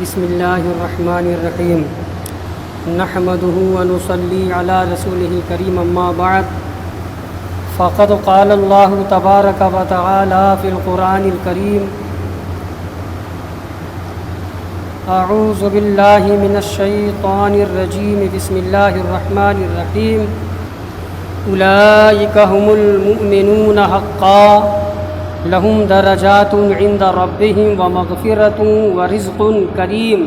بسم اللہ الرحمن الرحیم نحمده ونصلی علی رسوله الکریم اما بعد فقد قال اللہ تبارک وتعالی فی القرآن الکریم اعوذ باللہ من الشیطان الرجیم بسم اللہ الرحمن الرحیم اولئک هم المؤمنون حقا لهم درجات عند ربهم ومغفرة ورزق كريم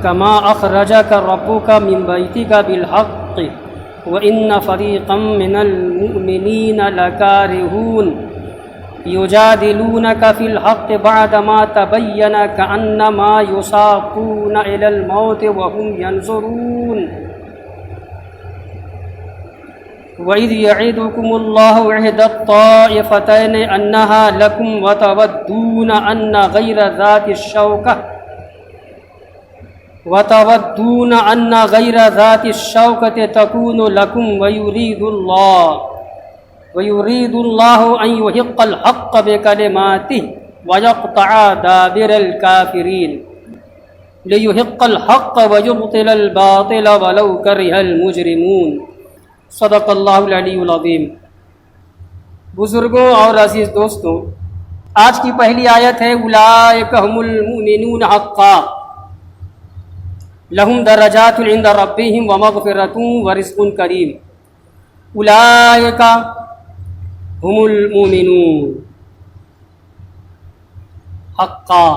كما أخرجك ربك من بيتك بالحق وإن فريقا من المؤمنين لكارهون يجادلونك في الحق بعدما تبين كأنما يساقون إلى الموت وهم ينظرون وَإِذْ يَعِدُكُمُ اللَّهُ إِحْدَى الطَّائِفَتَيْنِ أَنَّهَا لَكُمْ وَتَوَدُّونَ أَنَّ غَيْرَ ذَاتِ الشَّوْكَةِ تَكُونُ لَكُمْ وَيُرِيدُ اللَّهُ أَنْ يُحِقَّ الْحَقَّ بِكَلِمَاتِهِ وَيَقْطَعَ دَابِرَ الْكَافِرِينَ لِيُحِقَّ الْحَقَّ وَيُبْطِلَ الْبَاطِلَ وَلَوْ كَرِهَ الْمُجْرِمُونَ صدق اللہ العلی العظیم۔ بزرگوں اور عزیز دوستوں، آج کی پہلی آیت ہے اولئک هم المؤمنون حقا لهم درجات عند ربهم ومغفرۃ ورزق کریم۔ اولئک هم المؤمنون حقا،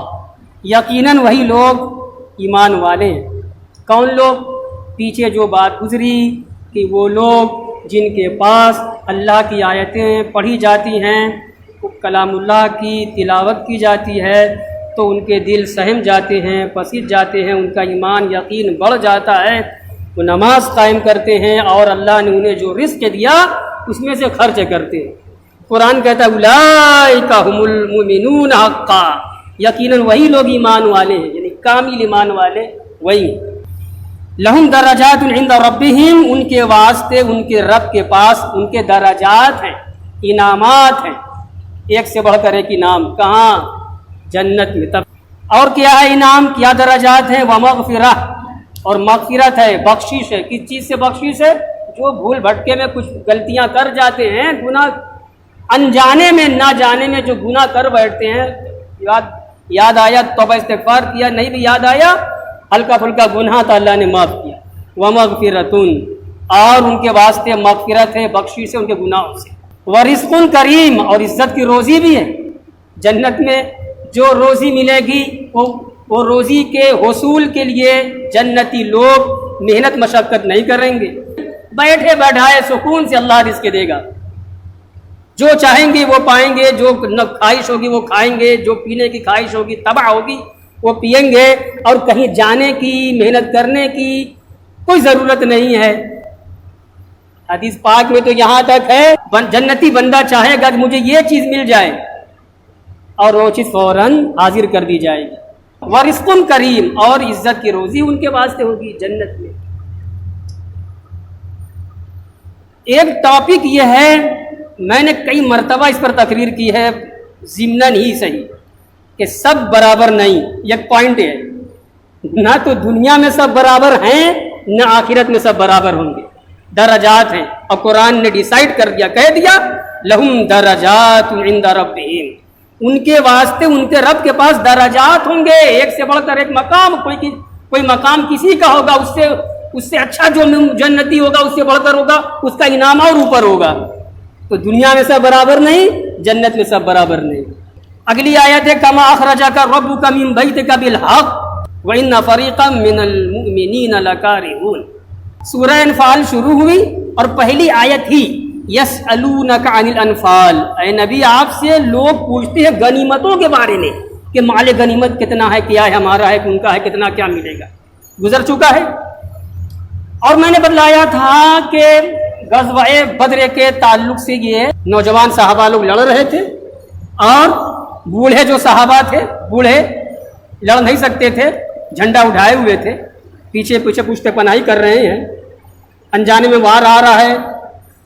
یقیناً وہی لوگ ایمان والے ہیں۔ کون لوگ؟ پیچھے جو بات گزری کہ وہ لوگ جن کے پاس اللہ کی آیتیں پڑھی جاتی ہیں، کلام اللہ کی تلاوت کی جاتی ہے تو ان کے دل سہم جاتے ہیں، پسیج جاتے ہیں، ان کا ایمان یقین بڑھ جاتا ہے، وہ نماز قائم کرتے ہیں اور اللہ نے انہیں جو رزق دیا اس میں سے خرچ کرتے ہیں۔ قرآن کہتا ہے اولئک هم المؤمنون حقا، یقیناً وہی لوگ ایمان والے ہیں، یعنی کامل ایمان والے وہی۔ لہم درجات عند ربہم، ان کے واسطے ان کے رب کے پاس ان کے درجات ہیں، انعامات ہیں، ایک سے بڑھ کر ایک انعام۔ کہاں؟ جنت میں۔ تب اور کیا ہے انعام، کیا درجات ہیں؟ ومغفرہ، اور مغفرت ہے، بخشش ہے۔ کس چیز سے بخشش ہے؟ جو بھول بھٹکے میں کچھ غلطیاں کر جاتے ہیں، گناہ انجانے میں نہ جانے میں جو گناہ کر بیٹھتے ہیں، یاد آیا توبہ استغفار کیا، نہیں بھی یاد آیا ہلکا پھلکا گناہ تو اللہ نے معاف کیا۔ ومغفرۃ، اور ان کے واسطے مغفرت ہے، بخشش ہے ان کے گناہوں سے۔ ورزق کریم، اور عزت کی روزی بھی ہے۔ جنت میں جو روزی ملے گی وہ روزی کے حصول کے لیے جنتی لوگ محنت مشقت نہیں کریں گے، بیٹھے بیٹھائے سکون سے اللہ رزق دے گا۔ جو چاہیں گے وہ پائیں گے، جو خواہش ہوگی وہ کھائیں گے، جو پینے کی خواہش ہوگی تباہ ہوگی وہ پیئیں گے، اور کہیں جانے کی محنت کرنے کی کوئی ضرورت نہیں ہے۔ حدیث پاک میں تو یہاں تک ہے جنتی بندہ چاہے گا کہ مجھے یہ چیز مل جائے اور وہ چیز فوراً حاضر کر دی جائے گی۔ ورزق کریم، اور عزت کی روزی ان کے واسطے ہوگی جنت میں۔ ایک ٹاپک یہ ہے، میں نے کئی مرتبہ اس پر تقریر کی ہے ضمناً ہی صحیح، کہ سب برابر نہیں۔ ایک پوائنٹ ہے، نہ تو دنیا میں سب برابر ہیں نہ آخرت میں سب برابر ہوں گے۔ درجات ہیں، اور قرآن نے ڈیسائیڈ کر دیا، کہہ دیا لہم درجات عند ربہم، ان کے واسطے ان کے رب کے پاس درجات ہوں گے، ایک سے بڑھ کر ایک مقام۔ کوئی مقام کسی کا ہوگا، اس سے اچھا جو جنتی ہوگا اس سے بڑھ کر ہوگا، اس کا انعام اور اوپر ہوگا۔ تو دنیا میں سب برابر نہیں، جنت میں سب برابر نہیں۔ اگلی آیت ہے کما اخرجک ربک من بیتک بالحق وان فریقا من المؤمنین لکارہون۔ سورہ انفال شروع ہوئی اور پہلی آیت ہی یسألونک عن الانفال، اے نبی آپ سے لوگ پوچھتے ہیں غنیمتوں کے بارے میں کہ مال غنیمت کتنا ہے، کیا ہے، ہمارا ہے، ان کا ہے، کتنا کیا ملے گا، گزر چکا ہے۔ اور میں نے بتلایا تھا کہ غزوہ بدر کے تعلق سے یہ نوجوان صحابہ لوگ لڑ رہے تھے، اور بوڑھے جو صحابہ تھے، بوڑھے لڑ نہیں سکتے تھے، جھنڈا اٹھائے ہوئے تھے، پیچھے پیچھے پشت پناہی کر رہے ہیں، انجانے میں وار آ رہا ہے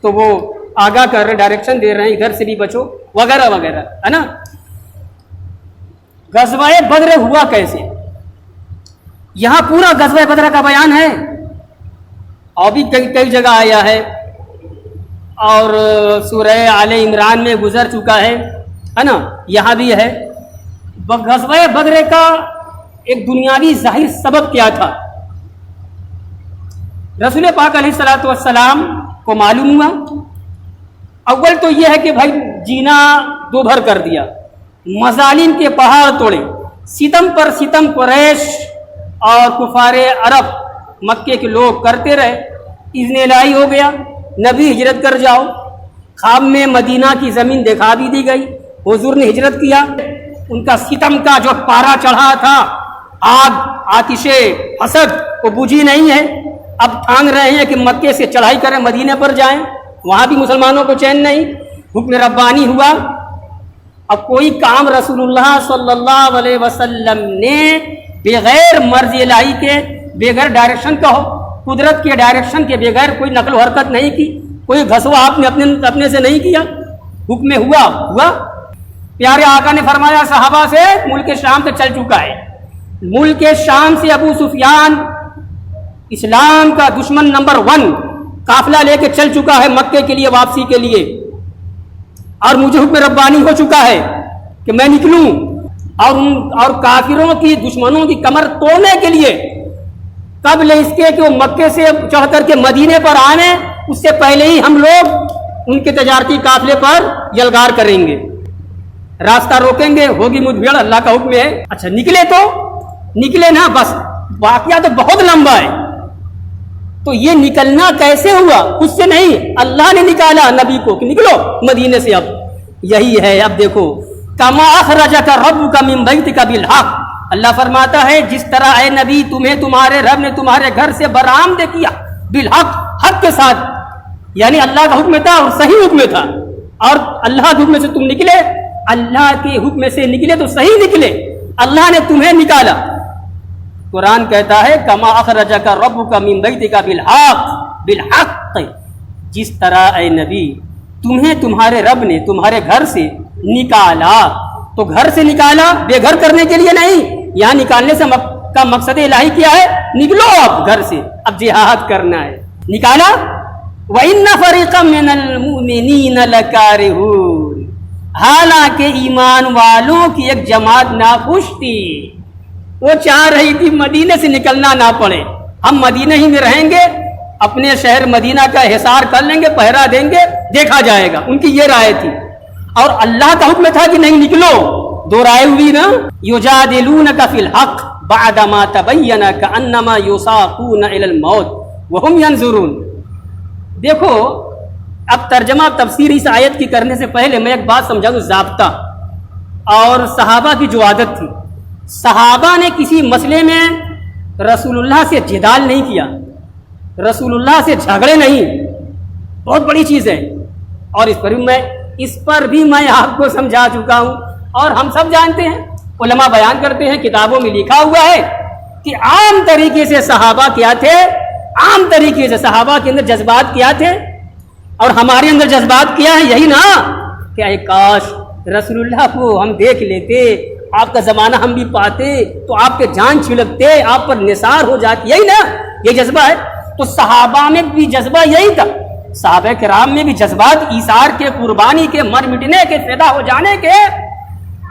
تو وہ آگاہ کر رہے، ڈائریکشن دے رہے ہیں ادھر سے بھی بچو وغیرہ وغیرہ، ہے نا۔ غزوہ بدر ہوا کیسے؟ یہاں پورا غزوہ بدر کا بیان ہے اور بھی کئی جگہ آیا ہے اور سورہ آل عمران میں گزر چکا ہے نا، یہاں بھی ہے۔ غزوہ بدر کا ایک دنیاوی ظاہر سبب کیا تھا؟ رسول پاک علیہ الصلوۃ والسلام کو معلوم ہوا، اول تو یہ ہے کہ بھائی جینا دو بھر کر دیا، مظالم کے پہاڑ توڑے، ستم پر ستم قریش اور کفار عرب مکے کے لوگ کرتے رہے، اذن الہی ہو گیا نبی ہجرت کر جاؤ، خواب میں مدینہ کی زمین دکھا بھی دی گئی، حضور نے ہجرت کیا، ان کا ستم کا جو پارا چڑھا تھا، آگ آتش حسد وہ بجھی نہیں ہے، اب ٹھان رہے ہیں کہ مکے سے چڑھائی کریں مدینے پر جائیں، وہاں بھی مسلمانوں کو چین نہیں، حکم ربانی ہوا۔ اب کوئی کام رسول اللہ صلی اللہ علیہ وسلم نے بغیر مرضی الہی کے، بغیر ڈائریکشن کا ہو، قدرت کے ڈائریکشن کے بغیر کوئی نقل و حرکت نہیں کی، کوئی گھسوا آپ نے اپنے سے نہیں کیا، حکم ہوا۔ پیارے آقا نے فرمایا صحابہ سے ملک شام سے چل چکا ہے، ملک شام سے ابو سفیان اسلام کا دشمن نمبر 1 قافلہ لے کے چل چکا ہے مکے کے لیے واپسی کے لیے، اور مجھے حکم ربانی ہو چکا ہے کہ میں نکلوں اور کافروں کی دشمنوں کی کمر توڑنے کے لیے قبل اس کے کہ وہ مکے سے چڑھ کر کے مدینے پر آنے، اس سے پہلے ہی ہم لوگ ان کے تجارتی قافلے پر یلغار کریں گے، راستہ روکیں گے، ہوگی مدبھیڑ، اللہ کا حکم ہے۔ اچھا نکلے نا، بس واقعہ تو بہت لمبا ہے۔ تو یہ نکلنا کیسے ہوا؟ خود سے نہیں، اللہ نے نکالا نبی کو کہ نکلو مدینے سے۔ اب یہی ہے، اب دیکھو کما اخرجک ربک من بیتک بالحق، اللہ فرماتا ہے جس طرح اے نبی تمہیں تمہارے رب نے تمہارے گھر سے برآمد کیا بالحق، حق کے ساتھ، یعنی اللہ کا حکم تھا اور صحیح حکم تھا، اور اللہ کے حکم سے تم نکلے، اللہ کے حکم سے نکلے تو صحیح نکلے، اللہ نے تمہیں نکالا۔ قرآن کہتا ہے کما اخرجک ربک من بیتک بالحق، جس طرح اے نبی تمہیں تمہارے رب نے تمہارے گھر سے نکالا، تو گھر سے نکالا بے گھر کرنے کے لیے نہیں، یہاں نکالنے سے کا مقصد الہی کیا ہے؟ نکلو اب گھر سے، اب جہاد کرنا ہے، نکالا۔ وَإِنَّ فَرِيقًا مِّنَ الْمُؤْمِنِينَ لَكَارِهُونَ، حالانکہ ایمان والوں کی ایک جماعت ناخوش تھی، وہ چاہ رہی تھی مدینے سے نکلنا نہ پڑے، ہم مدینے ہی میں رہیں گے، اپنے شہر مدینہ کا حصار کر لیں گے، پہرا دیں گے، دیکھا جائے گا، ان کی یہ رائے تھی۔ اور اللہ کا حکم تھا کہ نہیں نکلو، دو رائے ہوئی نا۔ یجادلونک فی الحق بعدما تبین کانما یساقون الی الموت وهم ینظرون۔ دیکھو اب ترجمہ تفسیر اس آیت کی کرنے سے پہلے میں ایک بات سمجھا دوں، ضابطہ اور صحابہ کی جو عادت تھی، صحابہ نے کسی مسئلے میں رسول اللہ سے جدال نہیں کیا، رسول اللہ سے جھگڑے نہیں، بہت بڑی چیز ہے، اور اس پر بھی میں آپ کو سمجھا چکا ہوں، اور ہم سب جانتے ہیں، علماء بیان کرتے ہیں، کتابوں میں لکھا ہوا ہے کہ عام طریقے سے صحابہ کیا تھے، عام طریقے سے صحابہ کے اندر جذبات کیا تھے، اور ہمارے اندر جذبات کیا ہے، یہی نا کہ اے کاش رسول اللہ کو ہم دیکھ لیتے، آپ کا زمانہ ہم بھی پاتے تو آپ کے جان چھلکتے، آپ پر نثار ہو جاتی، یہی نا، یہ جذبہ ہے۔ تو صحابہ میں بھی جذبہ یہی تھا، صحابہ کرام میں بھی جذبات ایثار کے، قربانی کے، مر مٹنے کے، فدا ہو جانے کے،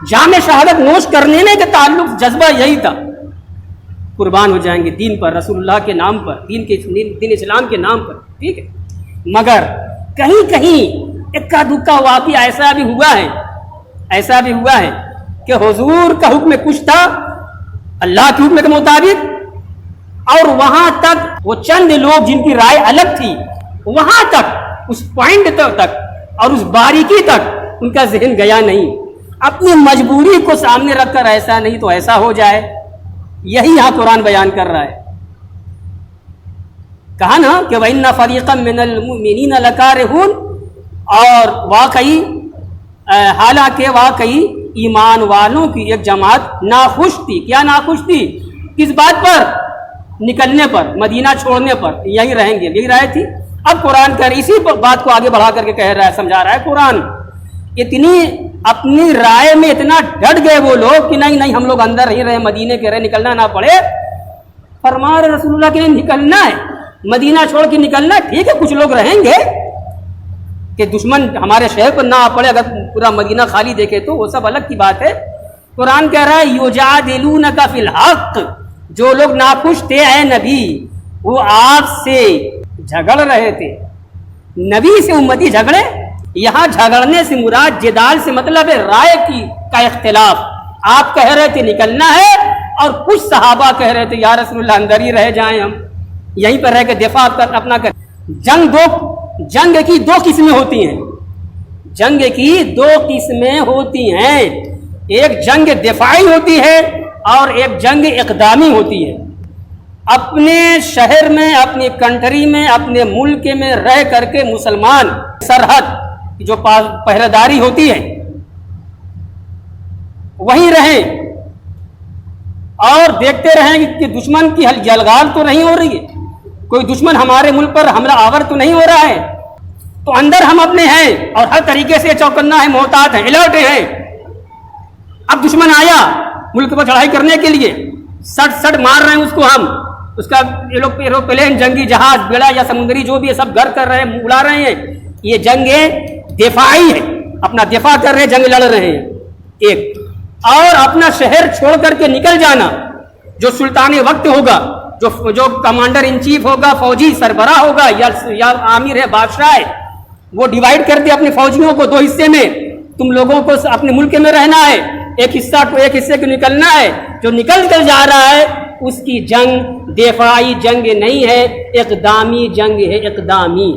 جام شہادت نوش کرنے کے تعلق جذبہ یہی تھا، قربان ہو جائیں گے دین پر، رسول اللہ کے نام پر، دین اسلام کے نام پر، ٹھیک ہے۔ مگر کہیں کہیں اکا دکا واقعہ ایسا بھی ہوا ہے کہ حضور کا حکم کچھ تھا اللہ کے حکم کے مطابق، اور وہاں تک وہ چند لوگ جن کی رائے الگ تھی، وہاں تک اس پوائنٹ تک اور اس باریکی تک ان کا ذہن گیا نہیں، اپنی مجبوری کو سامنے رکھ کر ایسا نہیں تو ایسا ہو جائے، یہی یہاں قرآن بیان کر رہا ہے۔ کہا نا کہ وَإِنَّ فَرِيقًا مِّنَ الْمُؤْمِنِينَ لَكَارِهُونَ، اور حالانکہ واقعی ایمان والوں کی ایک جماعت ناخوش تھی۔ کیا ناخوش تھی؟ کس بات پر؟ نکلنے پر، مدینہ چھوڑنے پر، یہی رہیں گے، یہی رائے تھی۔ اب قرآن کر اسی بات کو آگے بڑھا کر کے کہہ رہا ہے، سمجھا رہا ہے قرآن، اتنی اپنی رائے میں اتنا ڈٹ گئے وہ لوگ کہ نہیں ہم لوگ اندر ہی رہے، مدینے کے رہے، نکلنا نہ پڑے، فرما رہے رسول اللہ کے لیے نکلنا ہے، مدینہ چھوڑ کے نکلنا ہے. ٹھیک ہے کچھ لوگ رہیں گے کہ دشمن ہمارے شہر پر نہ آ پڑے، اگر پورا مدینہ خالی دیکھے تو وہ سب الگ کی بات ہے. قرآن کہہ رہا ہے یجادلونک فی الحق، جو لوگ ناخوش تھے اے نبی وہ آپ سے جھگڑ رہے تھے. نبی سے امتی جھگڑے، یہاں جھگڑنے سے مراد جدال سے مطلب ہے رائے کا اختلاف. آپ کہہ رہے تھے نکلنا ہے اور کچھ صحابہ کہہ رہے تھے یا رسول اللہ اندر ہی رہ جائیں، ہم یہیں پر رہ کے دفاع اپنا کر. جنگ کی دو قسمیں ہوتی ہیں، جنگ کی دو قسمیں ہوتی ہیں، ایک جنگ دفاعی ہوتی ہے اور ایک جنگ اقدامی ہوتی ہے. اپنے شہر میں، اپنی کنٹری میں، اپنے ملک میں رہ کر کے مسلمان سرحد جو پہرے داری ہوتی ہے وہیں رہیں اور دیکھتے رہیں کہ دشمن کی جلغال تو نہیں ہو رہی ہے، کوئی دشمن ہمارے ملک پر حملہ آور تو نہیں ہو رہا ہے. تو اندر ہم اپنے ہیں اور ہر طریقے سے چوکنا ہے، محتاط ہیں، الرٹ ہیں. اب دشمن آیا ملک پر چڑھائی کرنے کے لیے، سٹ مار رہے ہیں اس کو، ہم اس کا ایروپلین، جنگی جہاز، بیڑا یا سمندری جو بھی ہے سب گھر کر رہے ہیں، اڑا رہے ہیں. یہ جنگ دفاعی ہے، اپنا دفاع کر رہے ہیں، جنگ لڑ رہے ہیں. ایک اور اپنا شہر چھوڑ کر کے نکل جانا، جو سلطان وقت ہوگا، جو کمانڈر ان چیف ہوگا، فوجی سربراہ ہوگا یا امیر ہے، بادشاہ ہے، وہ ڈیوائیڈ کر دے اپنے فوجیوں کو دو حصے میں، تم لوگوں کو اپنے ملک میں رہنا ہے، ایک حصے کو نکلنا ہے. جو نکل کر جا رہا ہے اس کی جنگ دفاعی جنگ نہیں ہے، اقدامی جنگ ہے، اقدامی.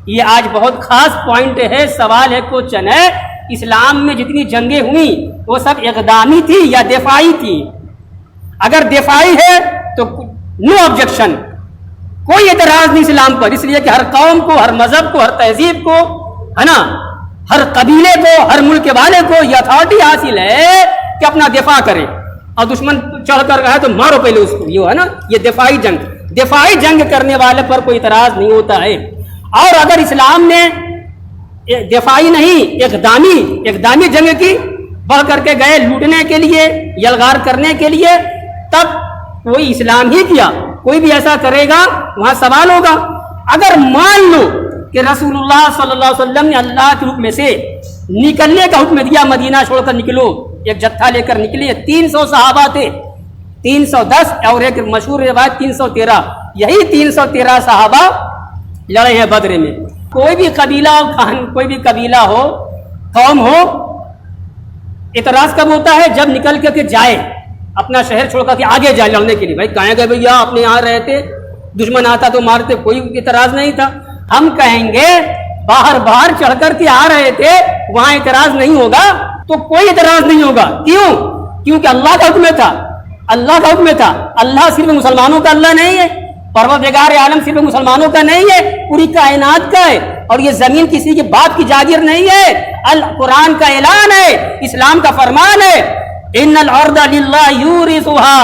یہ آج بہت خاص پوائنٹ ہے، سوال ہے کوشچن ہے. اسلام میں جتنی جنگیں ہوئیں وہ سب اقدامی تھی یا دفاعی تھی؟ اگر دفاعی ہے تو نو آبجیکشن، کوئی اعتراض نہیں اسلام پر، اس لیے کہ ہر قوم کو، ہر مذہب کو، ہر تہذیب کو، ہے نا، ہر قبیلے کو، ہر ملک والے کو یہ اتھارٹی حاصل ہے کہ اپنا دفاع کرے، اور دشمن چڑھ کر رہا ہے تو مارو پہلے اس کو. یہ ہے نا، یہ دفاعی جنگ کرنے والے پر کوئی اعتراض نہیں ہوتا ہے. اور اگر اسلام نے دفاعی نہیں اقدامی جنگ کی، بڑھ کر کے گئے لوٹنے کے لیے، یلغار کرنے کے لیے، تب کوئی اسلام ہی کیا. کوئی بھی ایسا کرے گا وہاں سوال ہوگا. اگر مان لو کہ رسول اللہ صلی اللہ علیہ وسلم نے اللہ کے حکم سے نکلنے کا حکم دیا، مدینہ چھوڑ کر نکلو، ایک جتھا لے کر نکلے، 300 صحابہ تھے، 310 اور ایک مشہور روایت 313، یہی 313 صحابہ لڑے ہیں بدر میں. کوئی بھی قبیلہ ہو، قوم ہو، اعتراض کب ہوتا ہے؟ جب نکل کر کے جائے، اپنا شہر چھوڑ کر کے آگے جائے لڑنے کے لیے. بھائی کہیں گے بھیا اپنے یہاں رہتے، دشمن آتا تو مارتے، کوئی اعتراض نہیں تھا. ہم کہیں گے باہر چڑھ کر کے آ رہے تھے، وہاں اعتراض نہیں ہوگا تو کوئی اعتراض نہیں ہوگا. کیونکہ اللہ کا حکم تھا، اللہ صرف مسلمانوں کا اللہ نہیں ہے، پروردگار عالم صرف مسلمانوں کا نہیں ہے، پوری کائنات کا ہے. اور یہ زمین کسی کی بات کی جاگیر نہیں ہے، القرآن کا اعلان ہے، اسلام کا فرمان ہے، ان الارض للہ یورثها.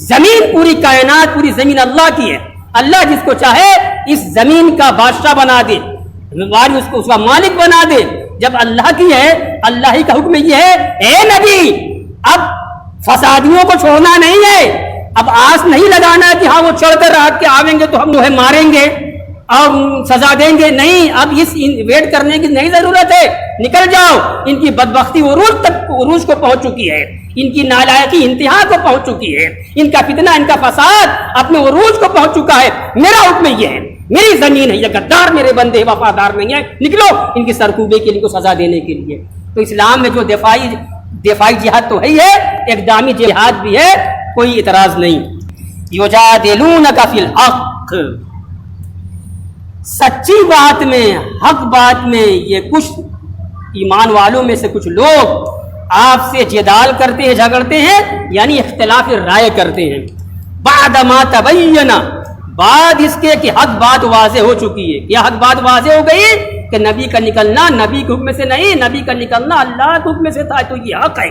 زمین، پوری کائنات، پوری زمین اللہ کی ہے. اللہ جس کو چاہے اس زمین کا بادشاہ بنا دے، اس کا مالک بنا دے. جب اللہ کی ہے، اللہ ہی کا حکم یہ ہے، اے نبی اب فسادیوں کو چھوڑنا نہیں ہے، اب آس نہیں لگانا کہ ہاں وہ چڑھ کر رات کے آویں گے تو ہم انہیں ماریں گے اور سزا دیں گے. نہیں، اب اس ویٹ کرنے کی نہیں ضرورت ہے، نکل جاؤ. ان کی بدبختی عروج کو پہنچ چکی ہے، ان کی نالائقی انتہا کو پہنچ چکی ہے، ان کا فتنہ، ان کا فساد اپنے عروج کو پہنچ چکا ہے. میرا حکم یہ ہے، میری زمین ہے، یہ غدار میرے بندے وفادار نہیں ہے، نکلو ان کی سرکوبے کے لیے، کو سزا دینے کے لیے. تو اسلام میں جو دفاعی جہاد تو ہے ہی ہے، اقدامی جہاد بھی ہے، کوئی اعتراض نہیں. یجادلونک فی الحق، سچی بات میں، حق بات میں یہ کچھ ایمان والوں میں سے کچھ لوگ آپ سے جدال کرتے ہیں، جھگڑتے ہیں، یعنی اختلاف رائے کرتے ہیں. بعد ما تبین، بعد اس کے کہ حق بات واضح ہو چکی ہے. یہ حق بات واضح ہو گئی کہ نبی کا نکلنا نبی کے حکم سے نہیں، نبی کا نکلنا اللہ کے حکم سے تھا، تو یہ حق ہے.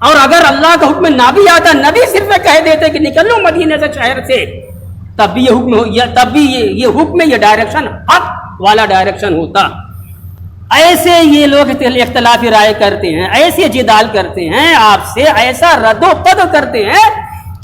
اور اگر اللہ کا حکم نہ بھی آتا، نبی صرف کہہ دیتے کہ نکل لو مدینے سے، شہر سے، تب بھی یہ حکم، یہ ڈائریکشن حق والا ڈائریکشن ہوتا. ایسے یہ لوگ اختلافی رائے کرتے ہیں، ایسے جدال کرتے ہیں آپ سے، ایسا رد و قد کرتے ہیں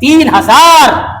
3000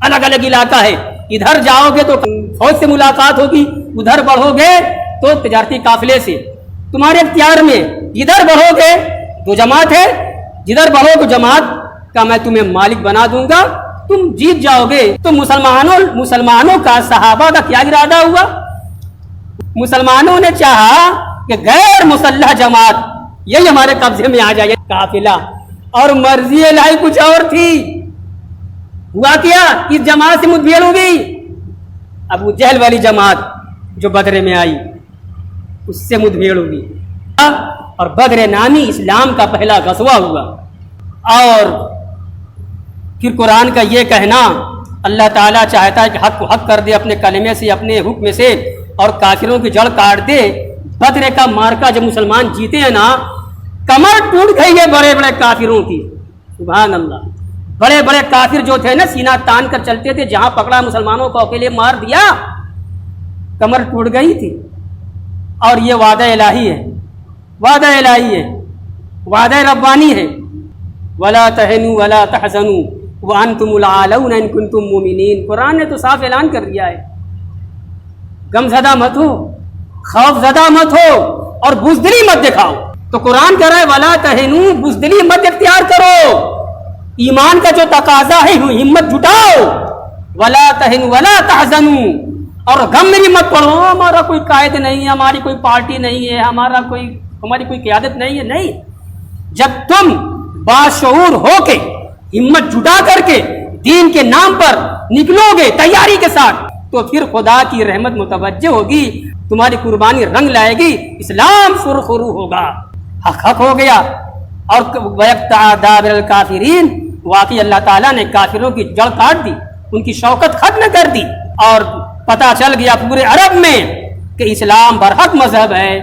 الگ الگ علاقہ ہے، ادھر جاؤ گے تو فوج سے ملاقات ہوگی، ادھر بڑھو گے تو تجارتی قافلے سے، تمہارے اختیار میں، ادھر بڑھو گے تو جماعت ہے، جدھر بڑھو گے جماعت کا میں تمہیں مالک بنا دوں گا، تم جیت جاؤ گے۔ تو مسلمانوں کا، صحابہ کا کیا ارادہ ہوا؟ مسلمانوں نے چاہا کہ غیر مسلح جماعت یہی ہمارے قبضے میں آ جائے، قافلہ، اور مرضی الہی کچھ اور تھی۔ ہوا کیا؟ اس جماعت سے مدبھیڑ ہو گئی، ابو جہل والی جماعت جو بدر میں آئی اس سے مدبھیڑ ہوگی، اور بدر نامی اسلام کا پہلا غزوہ ہوا۔ اور پھر قرآن کا یہ کہنا، اللہ تعالیٰ چاہتا ہے کہ حق کو حق کر دے اپنے کلمے سے، اپنے حکم سے، اور کافروں کی جڑ کاٹ دے۔ بدر کا مارکا جب مسلمان جیتے ہیں نا، کمر ٹوٹ گئی ہے بڑے بڑے کافروں کی، سبحان اللہ۔ بڑے بڑے کافر جو تھے نا، سینہ تان کر چلتے تھے، جہاں پکڑا مسلمانوں کو اکیلے مار دیا، کمر ٹوٹ گئی تھی۔ اور یہ وعدہ الہی ہے، وعدہ الہی ہے، وعدہ ربانی ہے، وَلَا تَهِنُوا وَلَا تَحْزَنُوا وَأَنْتُمُ الْأَعْلَوْنَ إِن كُنتُم مُؤْمِنِينَ۔ قرآن نے تو صاف اعلان کر دیا ہے، غم زدہ مت ہو، خوف زدہ مت ہو، اور بزدلی مت دکھاؤ۔ تو قرآن کہہ رہا ہے وَلَا تَهِنُوا، بزدلی مت اختیار کرو، ایمان کا جو تقاضا ہے ہمت جٹاؤ، وَلَا تَهِنُوا وَلَا تَحْزَنُوا، اور غم میری مت پڑھو، ہمارا کوئی قائد نہیں ہے، ہماری کوئی پارٹی نہیں ہے، ہماری کوئی قیادت نہیں ہے۔ نہیں، جب تم باشعور ہو کے ہمت جٹا کر کے دین کے نام پر نکلو گے تیاری کے ساتھ، تو پھر خدا کی رحمت متوجہ ہوگی، تمہاری قربانی رنگ لائے گی، اسلام سرخرو ہوگا، حق ہو گیا۔ اور وَيَقْطَعَ دَابِرَ الْكَافِرِينَ، واقعی اللہ تعالیٰ نے کافروں کی جڑ کاٹ دی، ان کی شوکت ختم کر دی، اور پتہ چل گیا پورے عرب میں کہ اسلام برحق مذہب ہے۔